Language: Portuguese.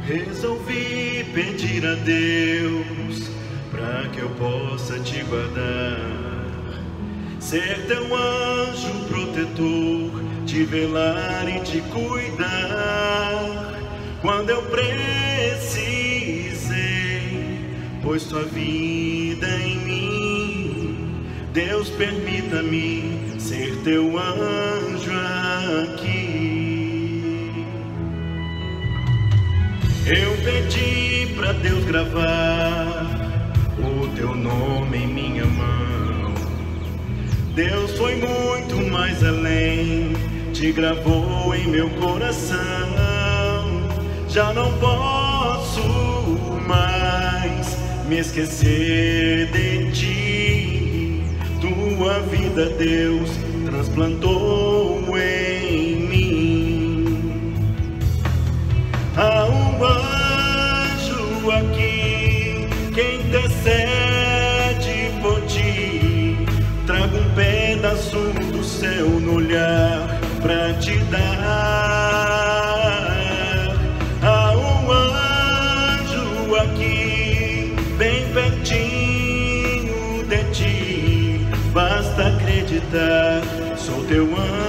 Resolvi pedir a Deus para que eu possa te guardar, ser teu anjo protetor, te velar e te cuidar quando eu precisei, pois tua vida em mim. Deus, permita-me ser teu anjo aqui. Eu pedi pra Deus gravar o teu nome em minha mão. Deus foi muito mais além, te gravou em meu coração. Já não posso mais me esquecer de ti. Tua vida, Deus, transplantou em mim. Há um anjo aqui que intercede por ti. Trago um pedaço do céu no olhar pra te dar. Há um anjo aqui bem pertinho de ti. Basta acreditar, sou teu anjo